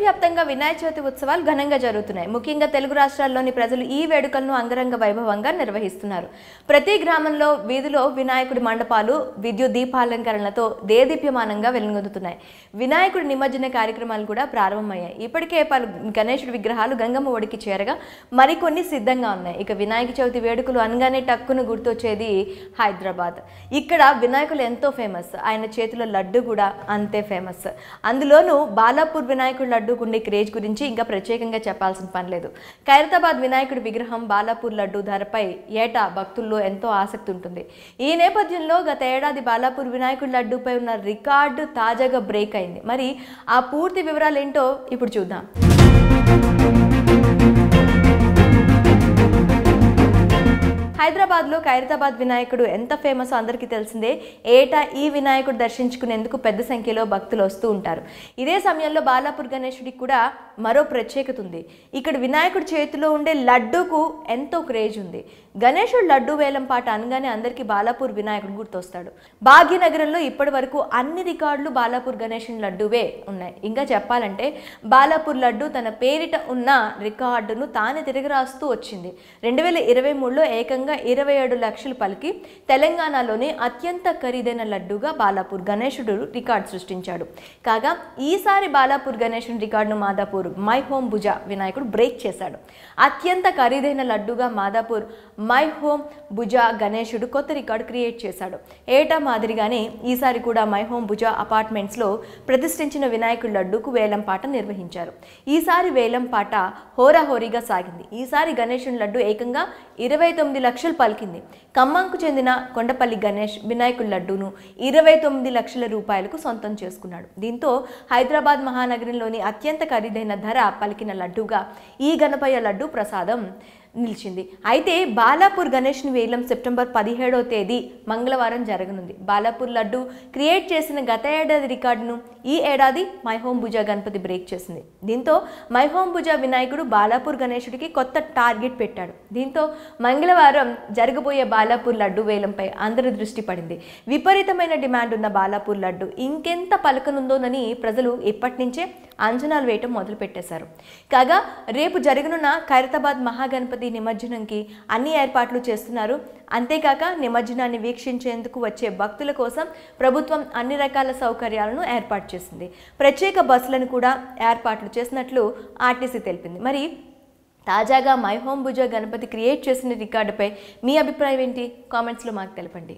దేశవ్యాప్తంగా వినాయక చవితి ఉత్సవాలు ఘనంగా జరుగుతున్నాయి. ముఖ్యంగా తెలుగు రాష్ట్రాల్లోని ప్రజలు ఈ వేడుకలను అంగరంగ వైభవంగా నిర్వహిస్తున్నారు. ప్రతి గ్రామంలో వీధిలో వినాయకుడి మండపాలు విద్యుత్ దీపాలంకరణలతో దేదీప్యమానంగా వెలుగొందుతున్నాయి. వినాయకుడి నిమజ్జన కార్యక్రమాలు కూడా ప్రారంభమయ్యాయి. ఇప్పటికే పలు గణేశుడి విగ్రహాలు గంగమ్మ ఒడికి చేరగా మరికొన్ని సిద్ధంగా ఉన్నాయి. ఇక వినాయక చవితి వేడుకలు అనగానే టక్కును గుర్తొచ్చేది హైదరాబాద్. ఇక్కడ వినాయకులు ఎంతో ఫేమస్. ఆయన చేతిలో లడ్డు కూడా అంతే ఫేమస్. అందులోనూ బాలాపూర్ వినాయకుడి లడ్డూకు ఉండే క్రేజ్ గురించి ఇంకా ప్రత్యేకంగా చెప్పాల్సిన పని లేదు. ఖైరతాబాద్ వినాయకుడి విగ్రహం బాలాపూర్ లడ్డు ధరపై ఏటా భక్తుల్లో ఎంతో ఆసక్తి ఉంటుంది. ఈ నేపథ్యంలో గత ఏడాది బాలాపూర్ వినాయకుడి లడ్డూపై ఉన్న రికార్డు తాజాగా బ్రేక్ అయింది. మరి ఆ పూర్తి వివరాలు ఏంటో ఇప్పుడు చూద్దాం. హైదరాబాద్లో ఖైరతాబాద్ వినాయకుడు ఎంత ఫేమస్ అందరికీ తెలిసిందే. ఏటా ఈ వినాయకుడు దర్శించుకునేందుకు పెద్ద సంఖ్యలో భక్తులు వస్తూ ఉంటారు. ఇదే సమయంలో బాలాపూర్ గణేశుడికి కూడా మరో ప్రత్యేకత ఉంది. ఇక్కడ వినాయకుడి చేతిలో ఉండే లడ్డూకు ఎంతో క్రేజ్ ఉంది. గణేశుడు లడ్డూ వేలం పాట అనగానే అందరికీ బాలాపూర్ వినాయకుడు గుర్తొస్తాడు. భాగ్యనగరంలో ఇప్పటి వరకు అన్ని రికార్డులు బాలాపూర్ గణేశుని లడ్డూవే ఉన్నాయి. ఇంకా చెప్పాలంటే బాలాపూర్ లడ్డు తన పేరిట ఉన్న రికార్డును తానే తిరిగి రాస్తూ వచ్చింది. 2023లో ఏకంగా 27 లక్షలు పలికి తెలంగాణలోని అత్యంత ఖరీదైన లడ్డూగా బాలాపూర్ గణేశుడు రికార్డు సృష్టించాడు. కాగా ఈసారి బాలాపూర్ గణేశుని రికార్డును మాదాపూర్ మై హోమ్ భుజ వినాయకుడు బ్రేక్ చేశాడు. అత్యంత ఖరీదైన లడ్డూగా మాదాపూర్ మై హోమ్ భుజ గణేశుడు కొత్త రికార్డు క్రియేట్ చేశాడు. ఏటా మాదిరిగానే ఈసారి కూడా మై హోమ్ భుజ అపార్ట్మెంట్స్లో ప్రతిష్ఠించిన వినాయకుడి లడ్డూకు వేలం పాట నిర్వహించారు. ఈసారి వేలం పాట హోరాహోరీగా సాగింది. ఈసారి గణేశుని లడ్డు ఏకంగా 29 లక్షలు పలికింది. ఖమ్మంకు చెందిన కొండపల్లి గణేష్ వినాయకుడి లడ్డూను 29 లక్షల రూపాయలకు సొంతం చేసుకున్నాడు. దీంతో హైదరాబాద్ మహానగరంలోని అత్యంత ఖరీదైన ధర పలికిన లడ్డూగా ఈ గణపయ్య లడ్డు ప్రసాదం నిలిచింది. అయితే బాలాపూర్ గణేష్ని వేలం సెప్టెంబర్ 17వ తేదీ మంగళవారం జరగనుంది. బాలాపూర్ లడ్డు క్రియేట్ చేసిన గత ఏడాది రికార్డును ఈ ఏడాది మై హోమ్ భుజ గణపతి బ్రేక్ చేసింది. దీంతో మై హోమ్ భుజ వినాయకుడు బాలాపూర్ గణేశుడికి కొత్త టార్గెట్ పెట్టాడు. దీంతో మంగళవారం జరగబోయే బాలాపూర్ లడ్డు వేలంపై అందరి దృష్టి పడింది. విపరీతమైన డిమాండ్ ఉన్న బాలాపూర్ లడ్డు ఇంకెంత పలకనుందోనని ప్రజలు ఇప్పటి నుంచే అంచనాలు వేయటం మొదలు పెట్టేశారు. కాగా రేపు జరగనున్న ఖైరతాబాద్ మహాగణపతి నిమజ్జనంకి అన్ని ఏర్పాట్లు చేస్తున్నారు. అంతేకాక నిమజ్జనాన్ని వీక్షించేందుకు వచ్చే భక్తుల కోసం ప్రభుత్వం అన్ని రకాల సౌకర్యాలను ఏర్పాటు చేసింది. ప్రత్యేక బస్సులను కూడా ఏర్పాట్లు చేసినట్లు ఆర్టీసీ తెలిపింది. మరి తాజాగా మై హోమ్ భుజ గణపతి క్రియేట్ చేసిన రికార్డుపై మీ అభిప్రాయం ఏంటి? కామెంట్స్లో మాకు తెలపండి.